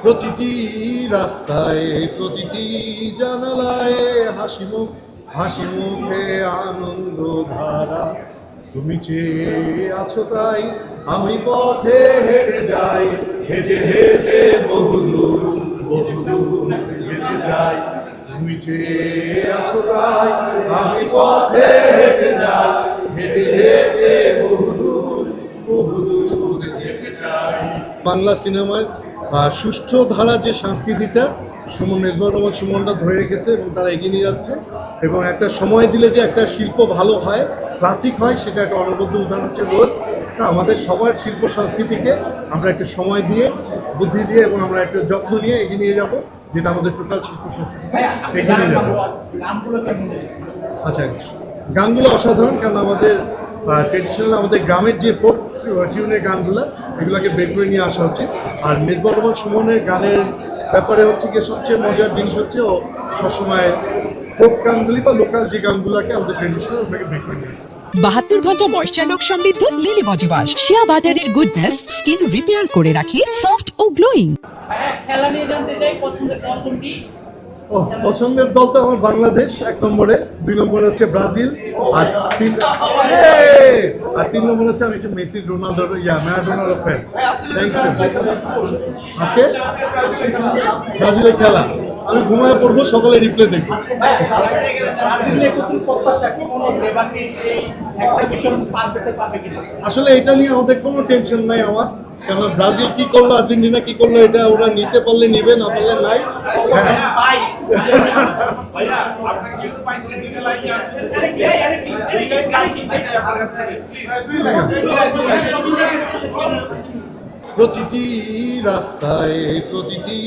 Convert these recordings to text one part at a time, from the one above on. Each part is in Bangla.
প্রতিটি রাস্তায় প্রতিটি জানালায় হাসি মুখে আনন্দ ধারা। তুমি চেয়ে আছো তাই আমি পথে হেঁটে যাই, হেঁটে হেঁটে বহুদূর যেতে চাই। তুমি চেয়ে আছো তাই আমি পথে হেঁটে যাই, হেঁটে হেঁটে বহুদূর যেতে চাই। বাংলা সিনেমার সুষ্ঠু ধারা যে সংস্কৃতিটা মেজবাহুর রহমান সুমনটা ধরে রেখেছে এবং তারা এগিয়ে নিয়ে যাচ্ছে, এবং একটা সময় দিলে যে একটা শিল্প ভালো হয়, ক্লাসিক হয়, সেটা একটা অনবদ্য উদাহরণ হচ্ছে রোদ। তা আমাদের সবার শিল্প সংস্কৃতিকে আমরা একটা সময় দিয়ে, বুদ্ধি দিয়ে এবং আমরা একটা যত্ন নিয়ে এগিয়ে নিয়ে যাব, যেটা আমাদের টোটাল শিল্প সংস্কৃতিকে এগিয়ে নিয়ে যাবে। আচ্ছা, গানগুলো অসাধারণ, কারণ আমাদের ট্রেডিশনাল আমাদের গ্রামের যে ফোক টিউনের গানগুলো, এগুলোকে বের করে নিয়ে আসা হচ্ছে। আর মেজবাহুর রহমান সুমনের গানের ব্যাপারে হচ্ছে গিয়ে সবচেয়ে মজার জিনিস হচ্ছে ও সবসময় ফোক গানগুলি বা লোকাল যে গানগুলোকে আমাদের ট্রেডিশনাল ওটাকে বের করে নিয়ে আসে। 72 ঘন্টা ময়েশ্চার লক সমৃদ্ধ লিলি বডি ওয়াশ, শিয়া বাটারের গুডনেস স্কিন রিপেয়ার করে রাখে সফট ও গ্লোয়িং। খেলা নিয়ে জানতে চাই, পছন্দের দল কোনটি? পছন্দের দল তো আমার বাংলাদেশ 1 নম্বরে, 2 নম্বরে হচ্ছে ব্রাজিল, আর 3 নম্বরে হচ্ছে আমি মেসি রোনাল্ডোর ম্যারাডোনার ফ্যান। Thank you. আজকে ব্রাজিলের খেলা আমি ঘুমায় পড়বো, সকালে রিপ্লে দেখবো। আসলে এটা নিয়ে ওদের কোনো টেনশন নাই আমার, কারণ ব্রাজিল কি করলো আর্জেন্টিনা কি করলো এটা ওরা নিতে পারলে নিবে, না পারলে নাই। হ্যাঁ, প্রতিটি রাস্তায় প্রতিটি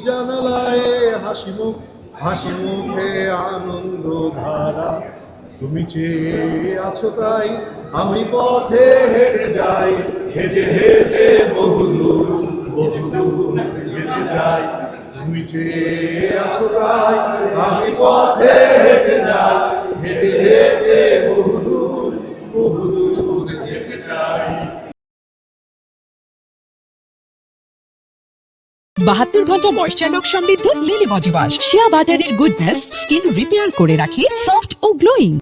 জানালায় হাসি মুখে আনন্দ ধারা। তুমি চেয়ে আছো তাই আমি পথে হেঁটে যাই, হেঁটে হেঁটে বহুদূর যেতে চাই। তুমি চেয়ে আছো তাই আমি পথে হেঁটে যাই, হেঁটে হেঁটে বহুদূর যেতে চাই। 72 ঘন্টা ময়েশ্চার লক সমৃদ্ধ লিলি বডি ওয়াশ, শিয়া বাটারের গুডনেস স্কিন রিপেয়ার করে রাখে সফট ও গ্লোয়িং।